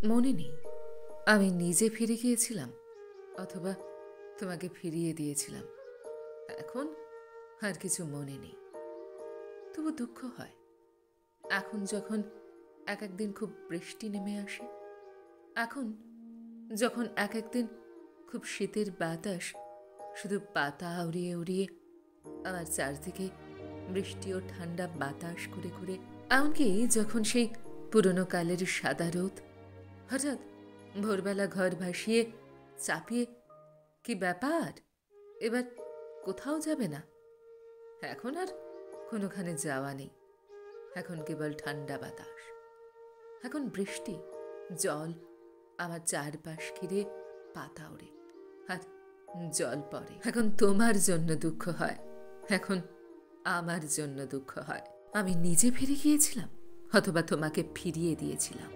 মনে নেই আমি নিজে ফিরে গিয়েছিলাম অথবা তোমাকে ফিরিয়ে দিয়েছিলাম। এখন আর কিছু মনে নেই, তবু দুঃখ হয়। এখন যখন এক একদিন খুব বৃষ্টি নেমে আসে, এখন যখন এক একদিন খুব শীতের বাতাস শুধু পাতা উড়িয়ে উড়িয়ে আমার চারদিকে বৃষ্টি ও ঠান্ডা বাতাস করে করে, এমনকি যখন সেই পুরনো কালের সাদা রোদ হঠাৎ ভোরবেলা ঘর ভাসিয়ে চাপিয়ে, কি ব্যাপার, এবার কোথাও যাবে না? এখন আর কোনোখানে যাওয়া নেই, এখন কেবল ঠান্ডা বাতাস, এখন বৃষ্টি জল আমার চারপাশ ঘিরে পাতা ওড়ে আর জল পড়ে। এখন তোমার জন্য দুঃখ হয়, এখন আমার জন্য দুঃখ হয়। আমি নিজে ফিরে গিয়েছিলাম অথবা তোমাকে ফিরিয়ে দিয়েছিলাম।